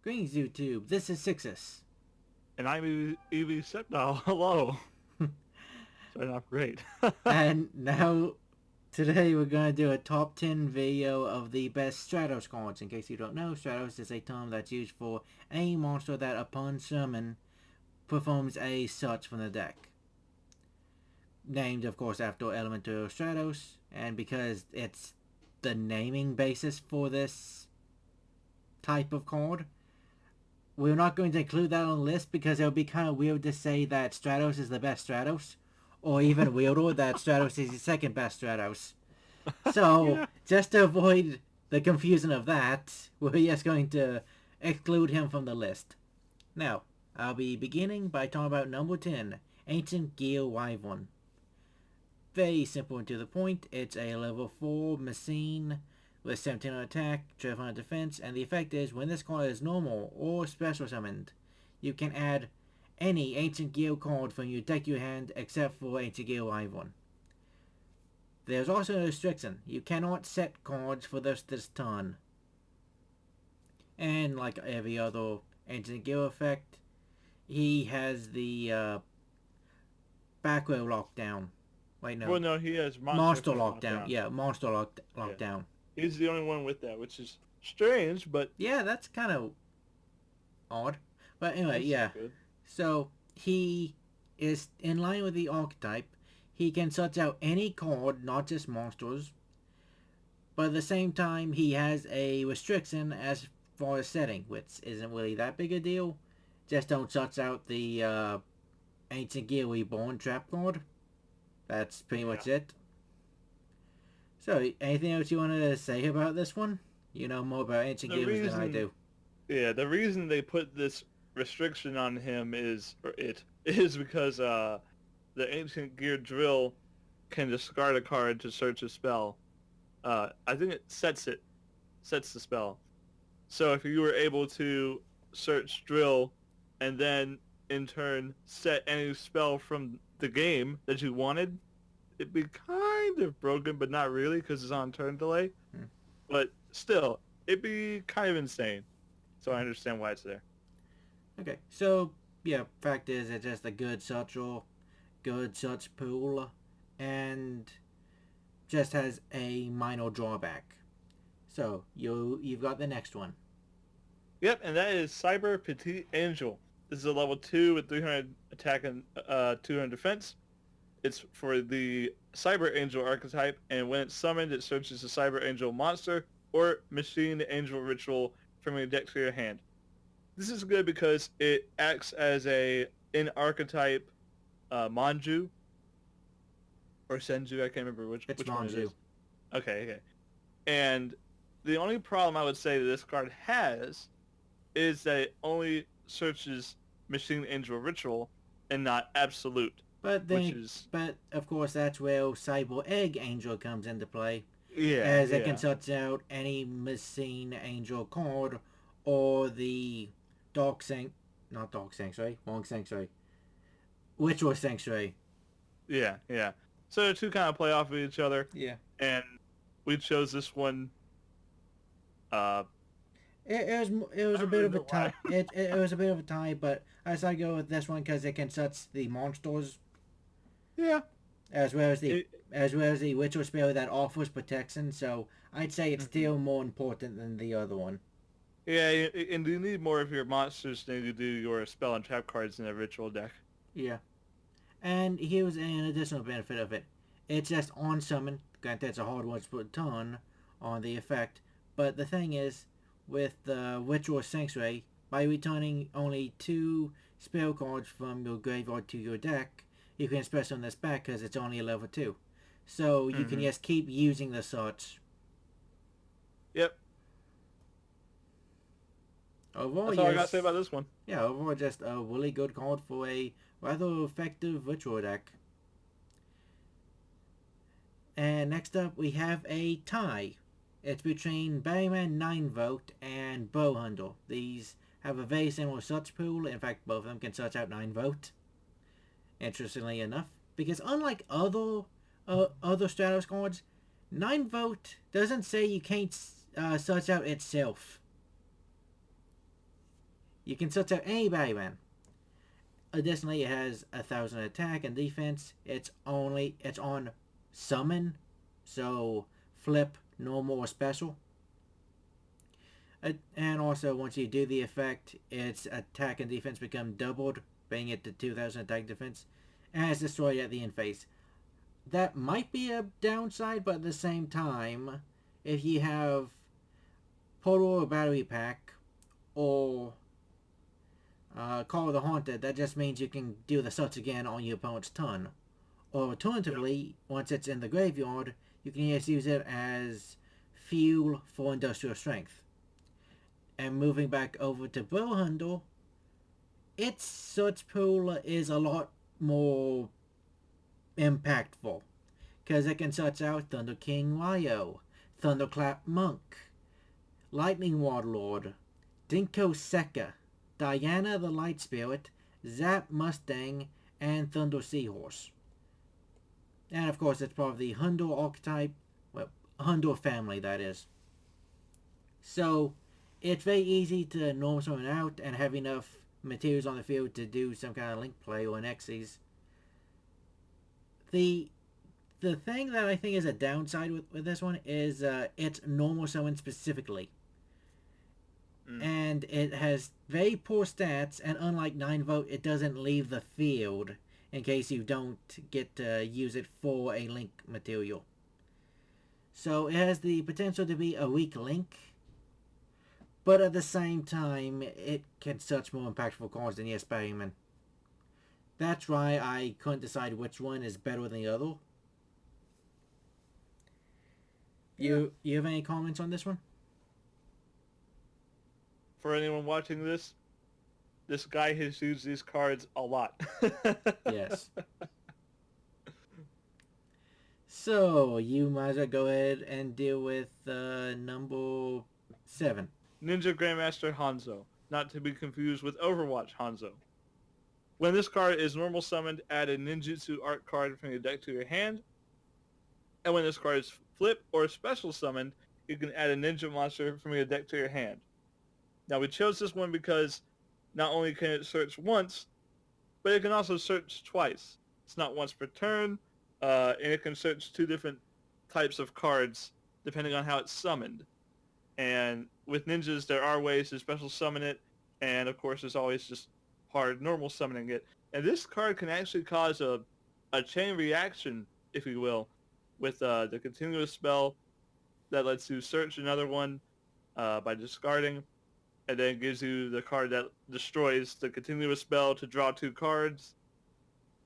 Greetings, YouTube. This is Sixus. And I'm EV Sceptile. Hello. Starting off great. And now, today we're going to do a top 10 video of the best Stratos cards. In case you don't know, Stratos is a term that's used for any monster that, upon summon, performs a search from the deck. Named, of course, after Elemental Stratos, and because it's the naming basis for this type of card, we're not going to include that on the list because it would be kind of weird to say that Stratos is the best Stratos, or even weirder that Stratos is the second best Stratos. So, Yeah. just to avoid the confusion of that, we're just going to exclude him from the list. Now, I'll be beginning by talking about number 10, Ancient Gear Wyvern. Very simple and to the point. It's a level 4 machine with 17 on attack, 12 on defense, and the effect is when this card is normal or special summoned, you can add any Ancient Gear card from your deck you hand except for Ancient Gear Wyvern. There's also a restriction. You cannot set cards for this turn. And like every other Ancient Gear effect, he has the back row lockdown. Wait, no. Well, no, he has Monster push lockdown. lockdown. Yeah, monster Yeah. lockdown. He's the only one with that, which is strange, but Yeah, that's kind of odd. But anyway, that's yeah. good. So he is in line with the archetype. He can search out any card, not just monsters. But at the same time, he has a restriction as far as setting, which isn't really that big a deal. Just don't search out the Ancient Gear Reborn trap card. That's pretty Yeah. much it. So, anything else you wanted to say about this one? You know more about Ancient The Gears than I reason, do. the reason they put this restriction on him is because the Ancient Gear Drill can discard a card to search a spell. I think it sets the spell. So if you were able to search drill and then in turn set any spell from the game that you wanted, it'd be kind of broken, but not really because it's on turn delay. Hmm. But still, it'd be kind of insane. So I understand why it's there. Okay, so yeah, fact is it's just a good search pool, and just has a minor drawback. So you've got the next one. Yep, and that is Cyber Petite Angel. This is a level 2 with 300 attack and 200 defense. It's for the Cyber Angel archetype, and when it's summoned, it searches the Cyber Angel monster or Machine Angel ritual from your deck to your hand. This is good because it acts as a in-archetype Manju or Senju. I can't remember It's which one it Manju. is. Okay. And the only problem I would say that this card has is that it only searches Machine Angel Ritual and not Absolute, But which then, is but of course that's where Cyber Egg Angel comes into play, yeah, as it can yeah, search out any missing Angel card or the Dark Sanct, not Dark Sanctuary, wrong Sanctuary, Ritual Sanctuary. yeah. So the two kind of play off of each other, Yeah. and we chose this one. Uh, It was I a don't bit really of a know why. tie. It was a bit of a tie, but I decided to go with this one because it can touch the monsters Yeah. as well as the It, ritual spell that offers protection. So I'd say it's mhm. still more important than the other one. Yeah, and you need more of your monsters than you do your spell and trap cards in a ritual deck. Yeah, and here's an additional benefit of it. It's just on summon. Granted, it's a hard one to put turn on the effect, but the thing is, with the ritual sanctuary, by returning only 2 spell cards from your graveyard to your deck, you can special on this back because it's only a level 2. So you can Hmm. just keep using the search. Yep. Overall, That's all I gotta say yes. about this one. Yeah, overall, just a really good card for a rather effective ritual deck. And next up, we have a tie. It's between Batman Ninevolt and Bowhunter. These have a very similar search pool. In fact, both of them can search out Ninevolt. Interestingly enough, because unlike other Stratos cards, Ninevolt doesn't say you can't search out itself. You can search out any Batman. Additionally, it has 1,000 attack and defense. It's on summon, so flip, normal, or special. And also, once you do the effect, its attack and defense become doubled, bringing it to 2,000 attack defense, and it's destroyed at the end phase. That might be a downside, but at the same time, if you have Portal or Battery Pack, or Call of the Haunted, that just means you can do the search again on your opponent's turn. Or alternatively, once it's in the graveyard, you can just use it as fuel for industrial strength. And moving back over to Bowhundle, its search pool is a lot more impactful, because it can search out Thunder King Ryo, Thunderclap Monk, Lightning Warlord, Dinko Sekka, Diana the Light Spirit, Zap Mustang, and Thunder Seahorse. And of course, it's part of the Hundor archetype, well, Hundor family, that is. So, it's very easy to norm someone out and have enough materials on the field to do some kind of link play or an Xyz. The thing that I think is a downside with this one is its normal summon specifically. And it has very poor stats, and unlike Ninevolt, it doesn't leave the field in case you don't get to use it for a link material. So it has the potential to be a weak link, but at the same time, it can search more impactful cards than Yes Batman. That's why I couldn't decide which one is better than the other. You have any comments on this one? For anyone watching this guy has used these cards a lot. Yes. So, you might as well go ahead and deal with number 7. Ninja Grandmaster Hanzo, not to be confused with Overwatch Hanzo. When this card is normal summoned, add a ninjutsu art card from your deck to your hand. And when this card is flip or special summoned, you can add a ninja monster from your deck to your hand. Now we chose this one because not only can it search once, but it can also search twice. It's not once per turn, and it can search 2 different types of cards depending on how it's summoned. And with ninjas, there are ways to special summon it, and of course there's always just hard normal summoning it. And this card can actually cause a chain reaction, if you will, with the continuous spell that lets you search another one by discarding, and then gives you the card that destroys the continuous spell to draw 2 cards,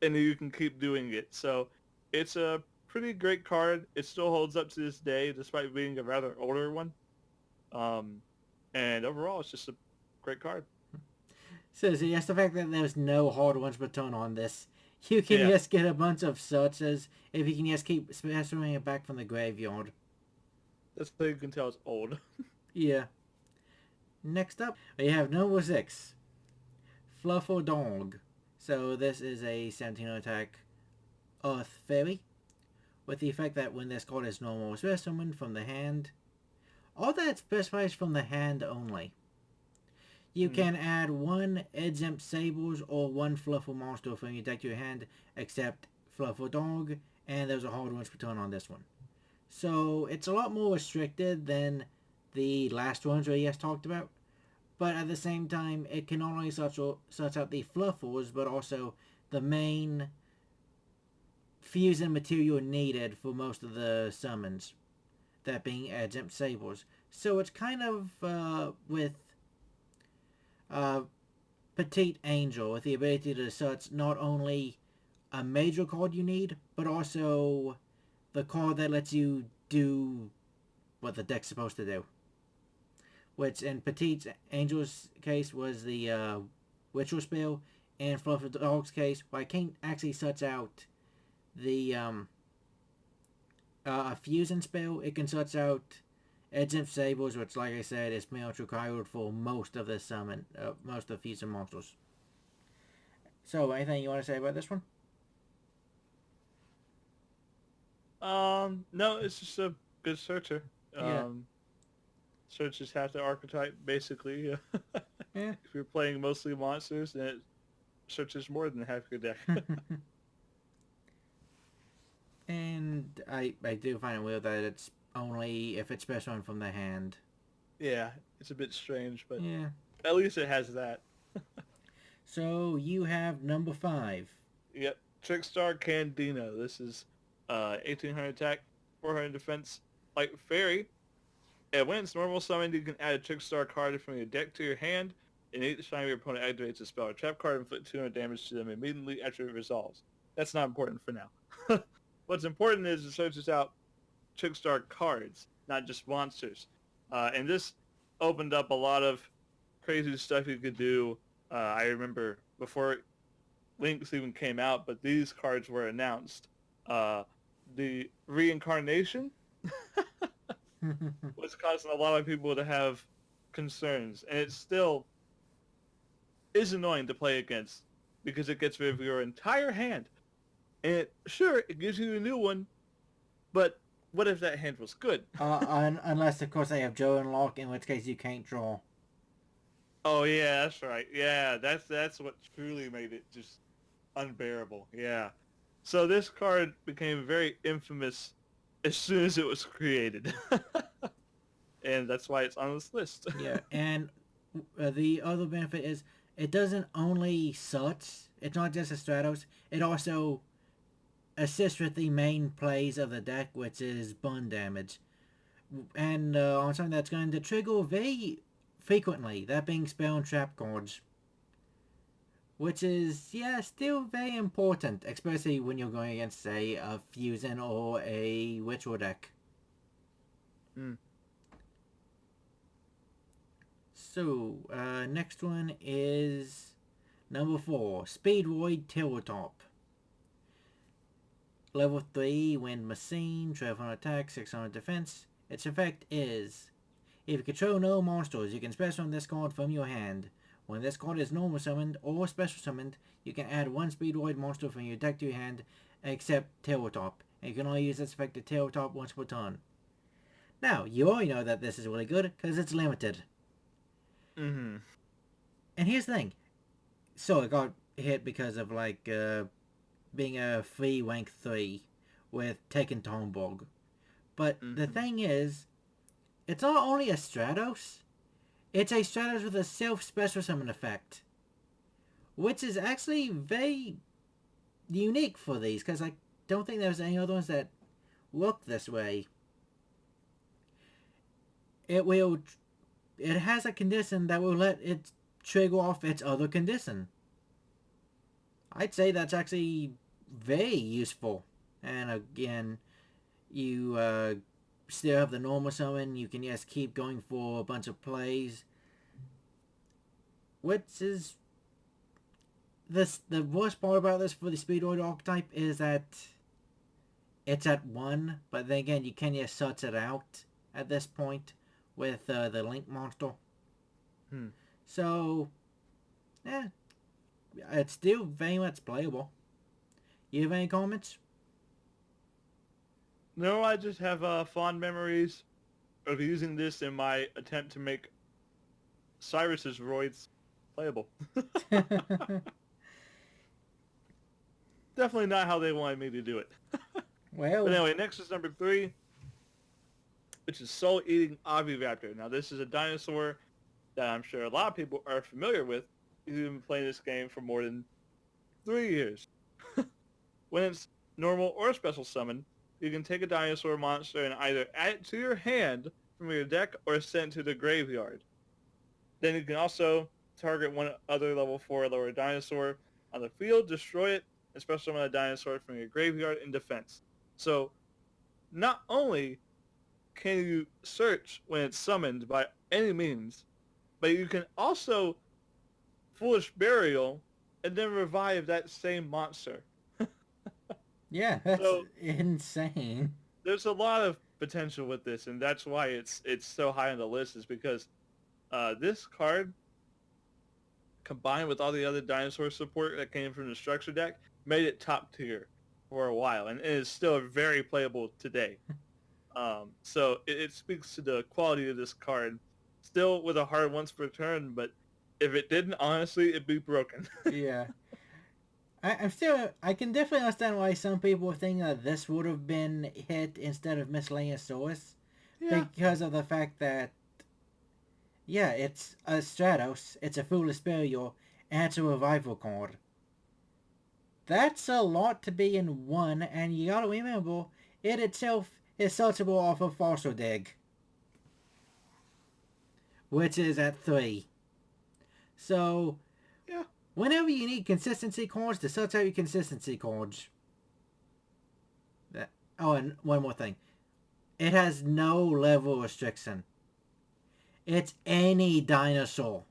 and then you can keep doing it. So it's a pretty great card. It still holds up to this day, despite being a rather older one. And overall, it's just a great card. So yes, the fact that there's no hard ones per turn on this, you can just get a bunch of searches if you can just keep specifying it back from the graveyard. That's how you can tell it's old. Yeah. Next up, we have number 6, Fluffle Dog. So this is a 17 attack Earth Fairy, with the effect that when this card is normal or special summoned from the hand, all that specifies from the hand only. You can add 1 Exempt Sables or 1 Fluffle monster from your deck to your hand, except Fluffle Dog, and there's a hard ones per turn on this one. So it's a lot more restricted than the last ones we just talked about, but at the same time, it can not only search out the Fluffles, but also the main fusion material needed for most of the summons, that being Exempt Sables. So it's kind of with Petite Angel, with the ability to search not only a major card you need, but also the card that lets you do what the deck's supposed to do. Which in Petite Angel's case was the Ritual Spell, and Fluffy Dog's case, well, I can't actually search out the a fusion spell. It can search out Exempt Sables, which, like I said, is pretty much required for most of the summon, most of the fusion monsters. So, anything you want to say about this one? No, it's just a good searcher. Yeah. Searches half the archetype, basically. Yeah. If you're playing mostly monsters, then it searches more than half your deck. And I do find it weird that it's only if it's special and from the hand. Yeah, it's a bit strange, but Yeah. at least it has that. So you have number 5. Yep, Trickstar Candy. This is 1800 attack, 400 defense, like fairy. And when it's normal summoned, you can add a Trickstar card from your deck to your hand, and each time your opponent activates a spell or trap card, inflict 200 damage to them immediately after it resolves. That's not important for now. What's important is it searches out Trickstar cards, not just monsters. And this opened up a lot of crazy stuff you could do. I remember before Links even came out, but these cards were announced. The reincarnation was causing a lot of people to have concerns, and it still is annoying to play against because it gets rid of your entire hand. And sure, it gives you a new one, but what if that hand was good? Unless, of course, they have Joe and Lock, in which case you can't draw. Oh yeah, that's right. Yeah, that's what truly made it just unbearable. Yeah. So this card became very infamous as soon as it was created. And that's why it's on this list. Yeah, and the other benefit is it doesn't only suts. It's not just a Stratos. It also assists with the main plays of the deck, which is burn damage. And on something that's going to trigger very frequently, that being spell and trap cards. Which is, yeah, still very important, especially when you're going against, say, a Fusion or a Ritual deck. Mm. So, next one is number 4, Speedroid Tabletop. Level 3, Wind Machine, 1200 attack, 600 defense. Its effect is, if you control no monsters, you can special summon this card from your hand. When this card is normal summoned or special summoned, you can add one Speedroid monster from your deck to your hand, except Tabletop. And you can only use this effect to Tabletop once per turn. Now, you already know that this is really good, because it's limited. Mm-hmm. And here's the thing. So it got hit because of, like, being a free rank 3 with taking Tomborg. But the thing is, it's not only a Stratos, it's a Stratos with a self-special summon effect. Which is actually very unique for these, because I don't think there's any other ones that look this way. It has a condition that will let it trigger off its other condition. I'd say that's actually very useful. And again, you still have the normal summon. You can just keep going for a bunch of plays. Which is the worst part about this for the Speedroid archetype is that it's at 1, but then again you can just such it out at this point with the Link monster. So, yeah, it's still very much playable. You have any comments? No, I just have fond memories of using this in my attempt to make Cyrus's roids playable. Definitely not how they wanted me to do it. Well, But anyway, next is number 3, which is Soul Eating Oviraptor. Now this is a dinosaur that I'm sure a lot of people are familiar with. You've been playing this game for more than 3 years. When it's normal or special summon, you can take a dinosaur monster and either add it to your hand from your deck or send it to the graveyard. Then you can also target one other level 4 or lower dinosaur on the field, destroy it, and special summon a dinosaur from your graveyard in defense. So not only can you search when it's summoned by any means, but you can also Foolish Burial and then revive that same monster. yeah, that's So insane. there's a lot of potential with this, and that's why it's so high on the list, is because this card, combined with all the other dinosaur support that came from the structure deck, made it top tier for a while, and it is still very playable today. So it speaks to the quality of this card. Still with a hard once per turn, but If it didn't, honestly, it'd be broken. Yeah. I can definitely understand why some people think that this would have been hit instead of Miscellaneous Source. Yeah. Because of the fact that, yeah, it's a Stratos, it's a Foolish Burial, and it's a Revival card. That's a lot to be in one, and you gotta remember, it itself is searchable off of Fossil Dig, which is at 3. So, Yeah. whenever you need consistency cards to search out your consistency cards. Oh, and one more thing. It has no level restriction. It's any dinosaur.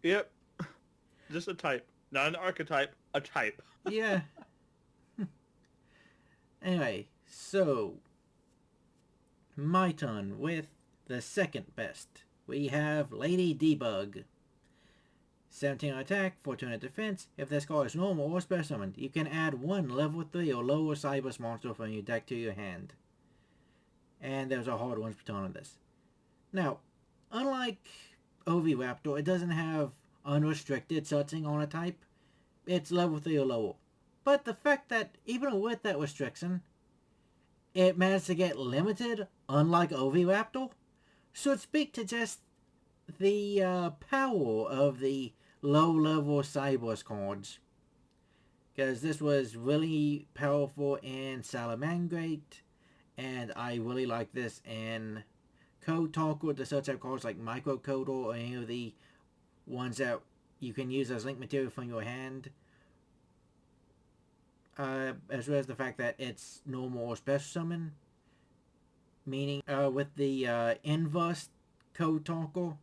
Yep. Just a type. Not an archetype, a type. Yeah. Anyway, so my turn with the second best. We have Lady Debug. 17 attack, 14 defense. If this card is normal or special summoned, you can add one level 3 or lower Cybers monster from your deck to your hand. And there's a hard ones return on this. Now, unlike Oviraptor, it doesn't have unrestricted searching on a type. It's level 3 or lower. But the fact that even with that restriction, it managed to get limited, unlike Oviraptor, should speak to just the power of the low-level Cybers cards. Because this was really powerful in Salamangreat, and I really like this in Code Talker to search out cards like Microcoder or any of the ones that you can use as link material from your hand. As well as the fact that it's normal or special summon. Meaning, with the inverse Code Talker,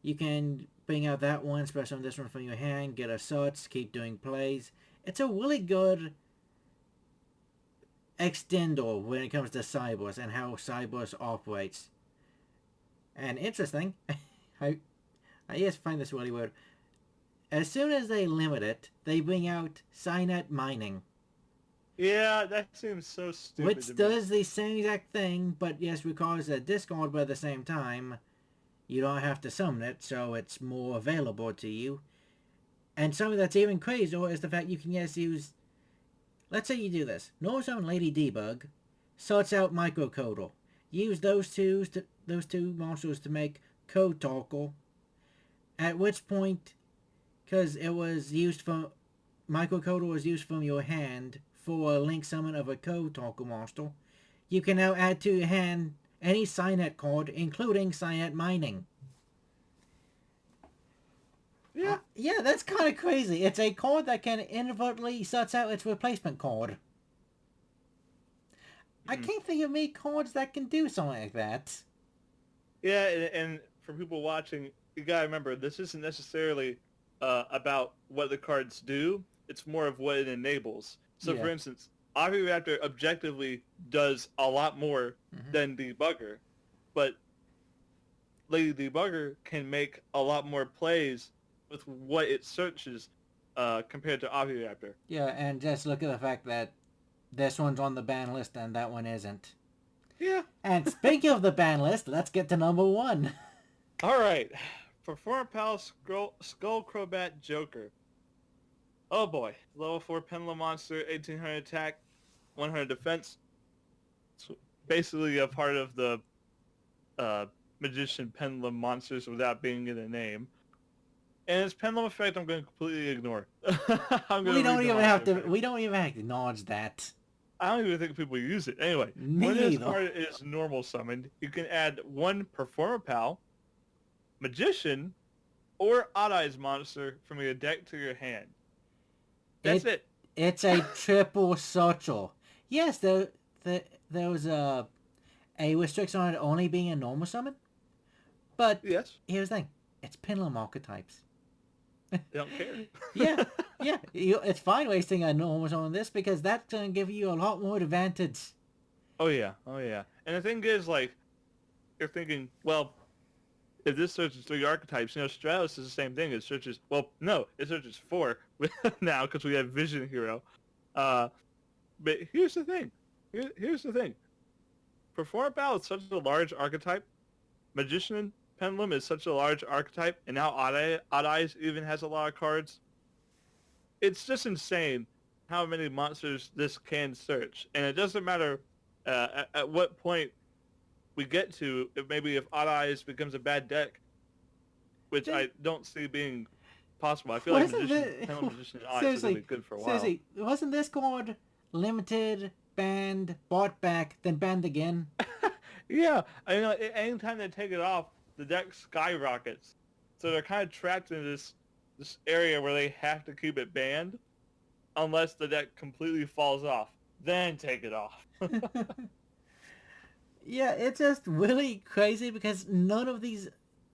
you can bring out that one, special summon this one from your hand, get a search, keep doing plays. It's a really good extender when it comes to Cybers and how Cybers operates. And interesting, I just find this really weird. As soon as they limit it, they bring out Cynet Mining. Yeah, that seems so stupid. Which does the same exact thing, but yes, requires a discard, but at the same time, you don't have to summon it, so it's more available to you. And something that's even crazier is the fact you can just use... Let's say you do this. Normal summon Lady Debug, sorts out Microcoder. Use those two monsters to make Code Talker. At which point, because it was used from... Microcoder was used from your hand for a link summon of a Code Talker monster, you can now add to your hand any Cynet card, including Cynet Mining. Yeah. Yeah, that's kind of crazy. It's a card that can inadvertently suss out its replacement card. I can't think of many cards that can do something like that. Yeah, and for people watching, you gotta remember, this isn't necessarily about what the cards do. It's more of what it enables. So, Yeah. for instance, Oviraptor objectively does a lot more than Debugger, but Lady Debugger can make a lot more plays with what it searches compared to Oviraptor. Yeah, and just look at the fact that this one's on the ban list and that one isn't. Yeah. And speaking of the ban list, let's get to number 1. All right. Perform Pal Skull Crobat Joker. Oh boy. Level 4 Pendulum Monster, 1800 attack, 100 defense. It's basically a part of the Magician Pendulum Monsters without being in the name. And its Pendulum effect I'm going to completely ignore. We don't even have to acknowledge that. I don't even think people use it. Anyway, Me when this either. card is normal summoned, you can add one Performer Pal, Magician, or Odd Eyes monster from your deck to your hand. That's it. It's a triple searcher. Yes, there was a restriction on it only being a normal summon. But Yes. here's the thing. It's Pendulum archetypes. They don't care. Yeah. It's fine wasting a normal summon on this because that's going to give you a lot more advantage. Oh yeah. And the thing is, like, you're thinking, well, if this searches 3 archetypes, Stratos is the same thing. It searches, well, no, it searches 4 now because we have Vision Hero. But here's the thing. Here's the thing. Perform Pal is such a large archetype. Magician Pendulum is such a large archetype, and now Odd Eyes even has a lot of cards. It's just insane how many monsters this can search, and it doesn't matter at what point we get to. If Odd Eyes becomes a bad deck, which I don't see being possible. I feel like Wasn't Pendulum Magician Eyes is going seriously, to be good for a while. seriously, wasn't this card limited, banned, bought back, then banned again? Yeah, I know. Anytime they take it off, the deck skyrockets. So they're kind of trapped in this area where they have to keep it banned, unless the deck completely falls off. Then take it off. Yeah, it's just really crazy because none of these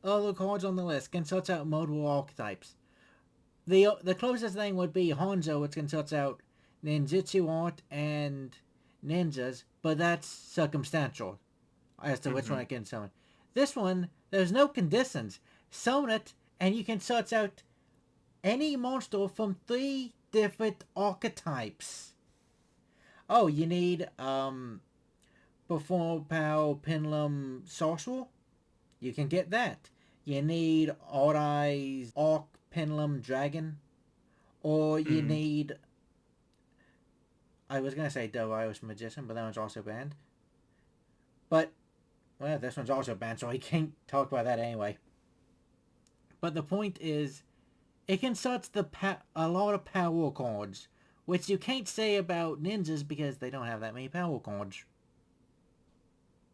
other cards on the list can search out multiple archetypes. The closest thing would be Hanzo, which can search out ninjutsu art and ninjas, but that's circumstantial as to which one I can summon. This one, there's no conditions. Summon it, and you can search out any monster from 3 different archetypes. Oh, you need Perform Pow Pendulum Sorcerer? You can get that. You need Odd Eyes Arc Pendulum Dragon? Or you need... I was going to say Darius Magician, but that one's also banned. But, well, this one's also banned, so I can't talk about that anyway. But the point is, it can search a lot of power cards, which you can't say about ninjas because they don't have that many power cards.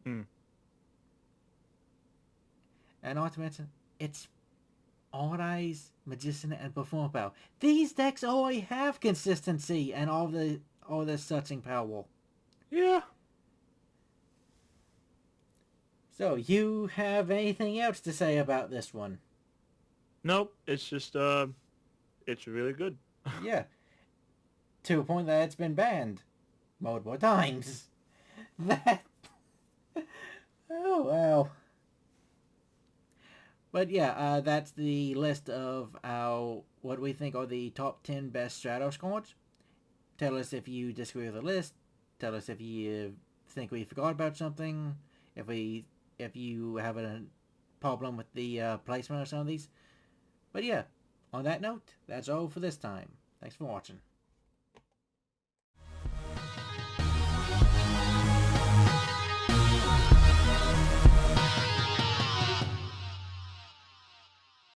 And not to mention, it's Odd Eyes, Magician, and Perform Power. These decks already have consistency and all the searching power. Yeah. So, you have anything else to say about this one? Nope. It's just it's really good. Yeah. To a point that it's been banned multiple times. That... Oh, wow. But yeah, that's the list of what we think are the top 10 best Stratos cards. Tell us if you disagree with the list. Tell us if you think we forgot about something. If you have a problem with the placement of some of these. But yeah, on that note, that's all for this time. Thanks for watching.